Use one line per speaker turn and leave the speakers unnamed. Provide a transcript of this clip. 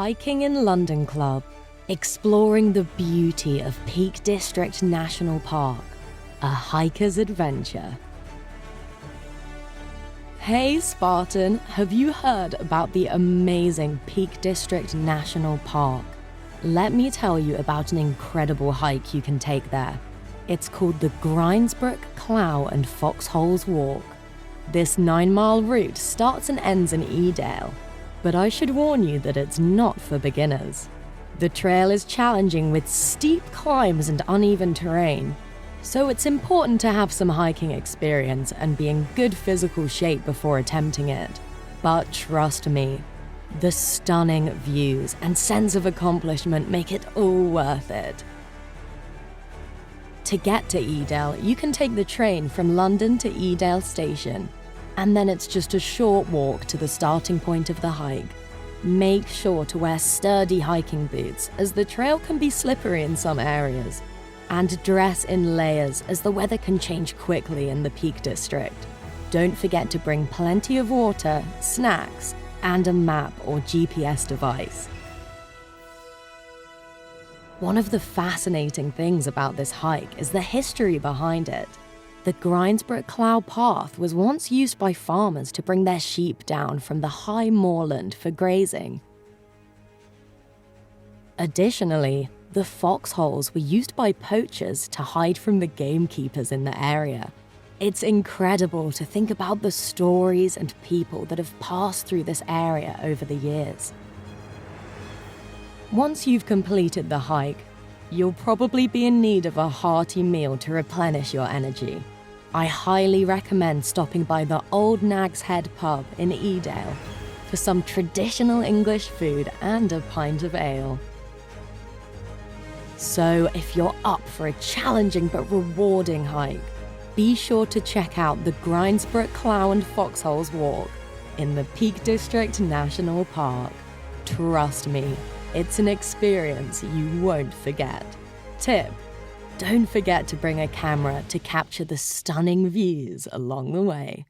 Hiking in London Club, exploring the beauty of Peak District National Park, a hiker's adventure. Hey Spartan, have you heard about the amazing Peak District National Park? Let me tell you about an incredible hike you can take there. It's called the Grindsbrook, Clough and Foxholes Walk. This 9-mile route starts and ends in Edale, but I should warn you that it's not for beginners. The trail is challenging with steep climbs and uneven terrain, so it's important to have some hiking experience and be in good physical shape before attempting it. But trust me, the stunning views and sense of accomplishment make it all worth it. To get to Edale, you can take the train from London to Edale Station, and then it's just a short walk to the starting point of the hike. Make sure to wear sturdy hiking boots, as the trail can be slippery in some areas, and dress in layers as the weather can change quickly in the Peak District. Don't forget to bring plenty of water, snacks, and a map or GPS device. One of the fascinating things about this hike is the history behind it. The Grindsbrook Clough Path was once used by farmers to bring their sheep down from the high moorland for grazing. Additionally, the foxholes were used by poachers to hide from the gamekeepers in the area. It's incredible to think about the stories and people that have passed through this area over the years. Once you've completed the hike, you'll probably be in need of a hearty meal to replenish your energy. I highly recommend stopping by the Old Nag's Head pub in Edale for some traditional English food and a pint of ale. So if you're up for a challenging but rewarding hike, be sure to check out the Grindsbrook Clough and Foxholes Walk in the Peak District National Park. Trust me, it's an experience you won't forget. Tip: don't forget to bring a camera to capture the stunning views along the way.